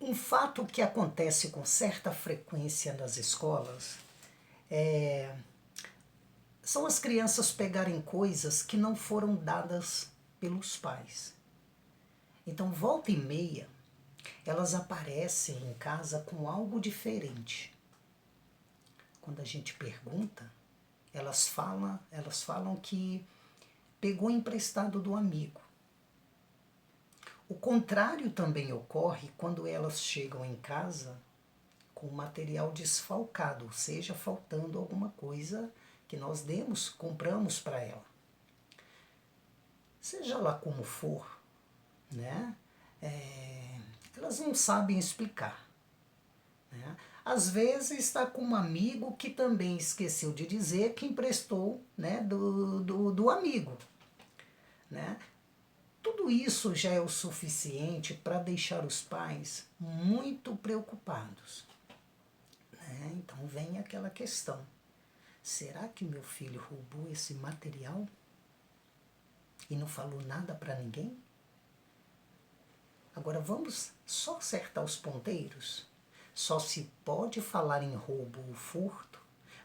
Um fato que acontece com certa frequência nas escolas são as crianças pegarem coisas que não foram dadas pelos pais. Então, volta e meia, elas aparecem em casa com algo diferente. Quando a gente pergunta, elas falam que pegou emprestado do amigo. O contrário também ocorre quando elas chegam em casa com o material desfalcado, ou seja, faltando alguma coisa que nós compramos para ela. Seja lá como for, né? Elas não sabem explicar. Né? Às vezes está com um amigo que também esqueceu de dizer que emprestou, né, do amigo. Né? Tudo isso já é o suficiente para deixar os pais muito preocupados. Né? Então vem aquela questão: será que meu filho roubou esse material e não falou nada para ninguém? Agora vamos só acertar os ponteiros. Só se pode falar em roubo ou furto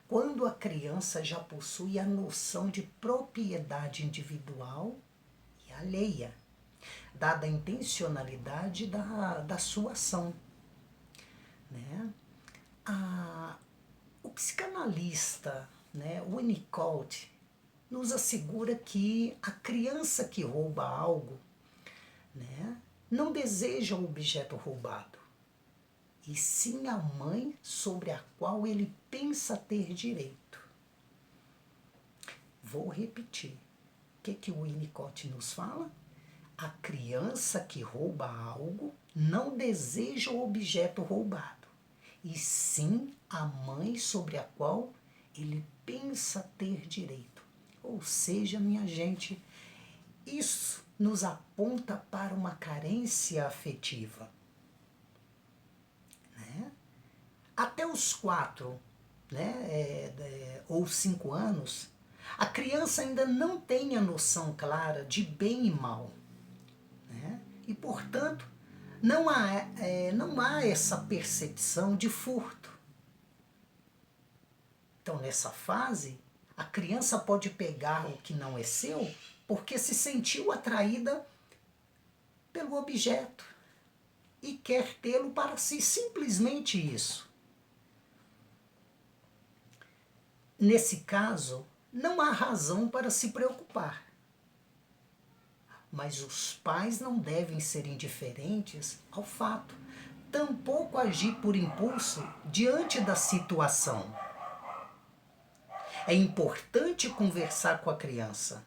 quando a criança já possui a noção de propriedade individual e alheia, dada a intencionalidade da sua ação. Né? O psicanalista, né, Winnicott, nos assegura que a criança que rouba algo, né, não deseja o objeto roubado, e sim a mãe sobre a qual ele pensa ter direito. Vou repetir. O que o Winnicott nos fala? A criança que rouba algo não deseja o objeto roubado, e sim a mãe sobre a qual ele pensa ter direito. Ou seja, minha gente, isso nos aponta para uma carência afetiva. Né? Até os 4, né, ou 5 anos, a criança ainda não tem a noção clara de bem e mal. Né? E, portanto, não há essa percepção de furto. Então, nessa fase, a criança pode pegar o que não é seu porque se sentiu atraída pelo objeto e quer tê-lo para si, simplesmente isso. Nesse caso, não há razão para se preocupar. Mas os pais não devem ser indiferentes ao fato, tampouco agir por impulso diante da situação. É importante conversar com a criança,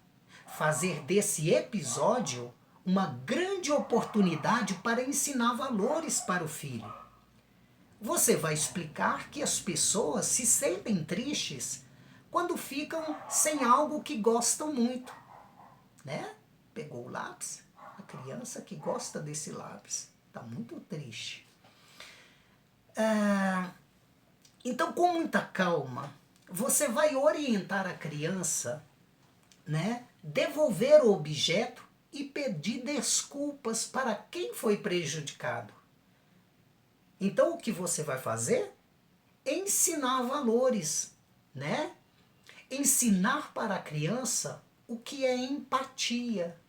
fazer desse episódio uma grande oportunidade para ensinar valores para o filho. Você vai explicar que as pessoas se sentem tristes quando ficam sem algo que gostam muito. Né? Pegou o lápis, a criança que gosta desse lápis está muito triste. Então, com muita calma, você vai orientar a criança, né, devolver o objeto e pedir desculpas para quem foi prejudicado. Então, o que você vai fazer? Ensinar valores, né? Ensinar para a criança o que é empatia.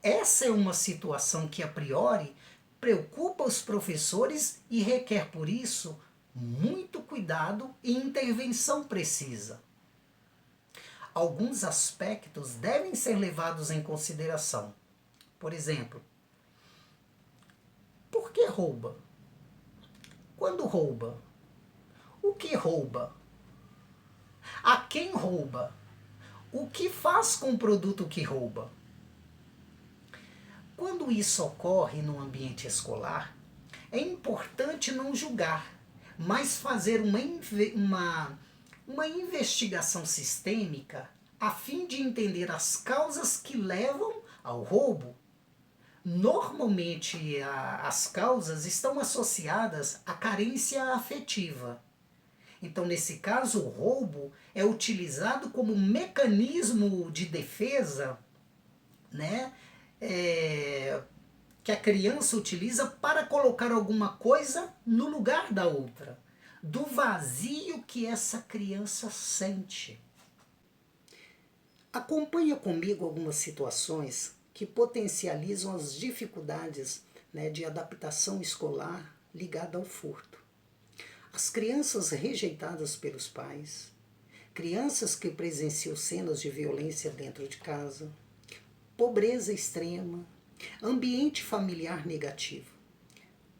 Essa é uma situação que, a priori, preocupa os professores e requer, por isso, muito cuidado e intervenção precisa. Alguns aspectos devem ser levados em consideração. Por exemplo, por que rouba? Quando rouba? O que rouba? A quem rouba? O que faz com o produto que rouba? Quando isso ocorre no ambiente escolar, é importante não julgar, mas fazer uma investigação sistêmica a fim de entender as causas que levam ao roubo. Normalmente, as causas estão associadas à carência afetiva. Então, nesse caso, o roubo é utilizado como um mecanismo de defesa, né, que a criança utiliza para colocar alguma coisa no lugar da outra, do vazio que essa criança sente. Acompanha comigo algumas situações que potencializam as dificuldades, né, de adaptação escolar ligada ao furto. As crianças rejeitadas pelos pais, crianças que presenciam cenas de violência dentro de casa, pobreza extrema, ambiente familiar negativo.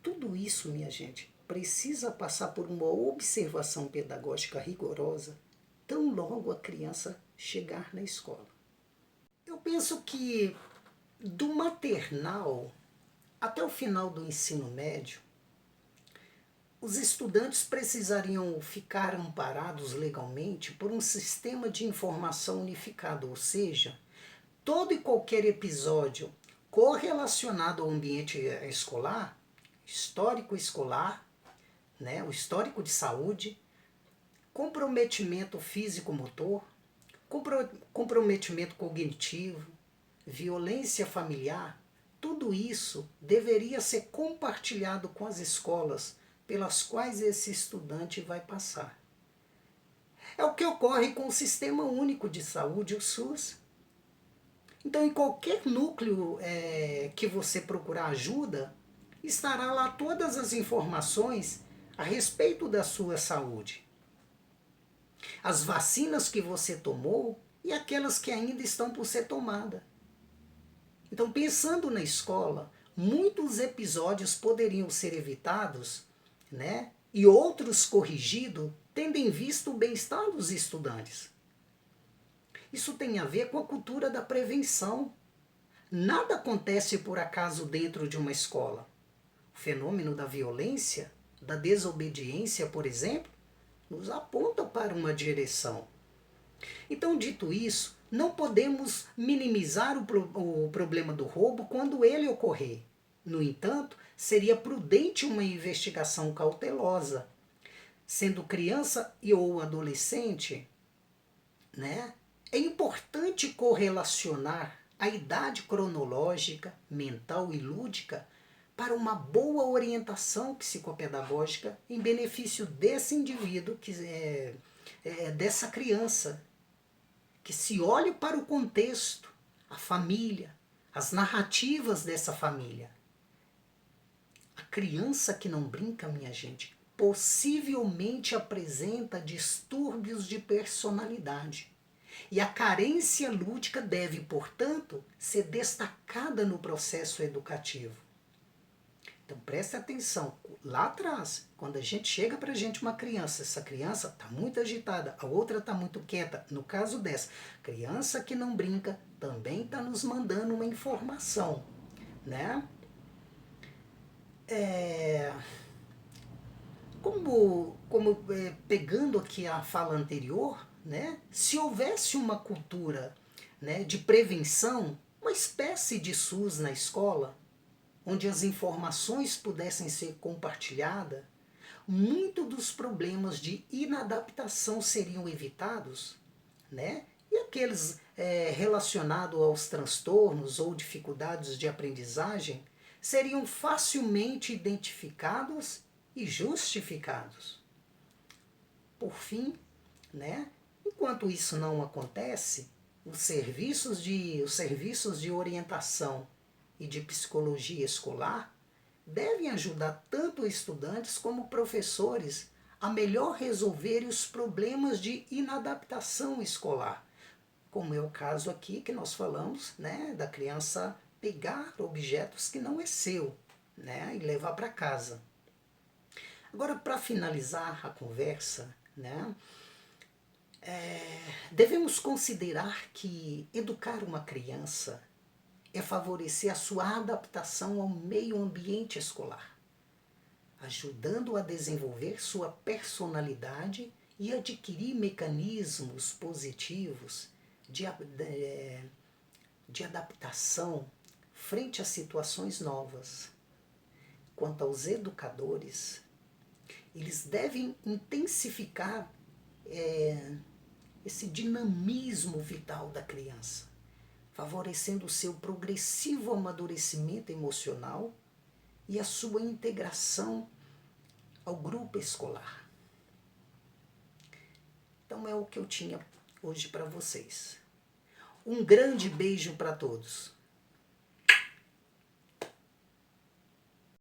Tudo isso, minha gente, precisa passar por uma observação pedagógica rigorosa tão logo a criança chegar na escola. Eu penso que do maternal até o final do ensino médio, os estudantes precisariam ficar amparados legalmente por um sistema de informação unificado, ou seja, todo e qualquer episódio correlacionado ao ambiente escolar, histórico escolar, né, o histórico de saúde, comprometimento físico-motor, comprometimento cognitivo, violência familiar, tudo isso deveria ser compartilhado com as escolas pelas quais esse estudante vai passar. É o que ocorre com o Sistema Único de Saúde, o SUS. Então, em qualquer núcleo que você procurar ajuda, estará lá todas as informações a respeito da sua saúde. As vacinas que você tomou e aquelas que ainda estão por ser tomadas. Então, pensando na escola, muitos episódios poderiam ser evitados, né? E outros corrigidos, tendo em vista o bem-estar dos estudantes. Isso tem a ver com a cultura da prevenção. Nada acontece por acaso dentro de uma escola. O fenômeno da violência, da desobediência, por exemplo, nos aponta para uma direção. Então, dito isso, não podemos minimizar o problema do roubo quando ele ocorrer. No entanto, seria prudente uma investigação cautelosa. Sendo criança e ou adolescente, né, é importante correlacionar a idade cronológica, mental e lúdica para uma boa orientação psicopedagógica em benefício desse indivíduo, dessa criança, que se olhe para o contexto, a família, as narrativas dessa família. A criança que não brinca, minha gente, possivelmente apresenta distúrbios de personalidade. E a carência lúdica deve, portanto, ser destacada no processo educativo. Então preste atenção, lá atrás, quando a gente chega para a gente uma criança, essa criança está muito agitada, a outra está muito quieta. No caso dessa, criança que não brinca também está nos mandando uma informação, né? Pegando aqui a fala anterior, né? Se houvesse uma cultura, né, de prevenção, uma espécie de SUS na escola, onde as informações pudessem ser compartilhadas, muito dos problemas de inadaptação seriam evitados, né? E aqueles relacionados aos transtornos ou dificuldades de aprendizagem seriam facilmente identificados e justificados. Por fim, né, enquanto isso não acontece, os serviços de orientação e de psicologia escolar devem ajudar tanto estudantes como professores a melhor resolverem os problemas de inadaptação escolar, como é o caso aqui que nós falamos, né, da criança pegar objetos que não é seu, né, e levar para casa. Agora, para finalizar a conversa, né, devemos considerar que educar uma criança é favorecer a sua adaptação ao meio ambiente escolar, ajudando a desenvolver sua personalidade e adquirir mecanismos positivos de adaptação frente a situações novas. Quanto aos educadores, eles devem intensificar esse dinamismo vital da criança, favorecendo o seu progressivo amadurecimento emocional e a sua integração ao grupo escolar. Então é o que eu tinha hoje para vocês. Um grande beijo para todos.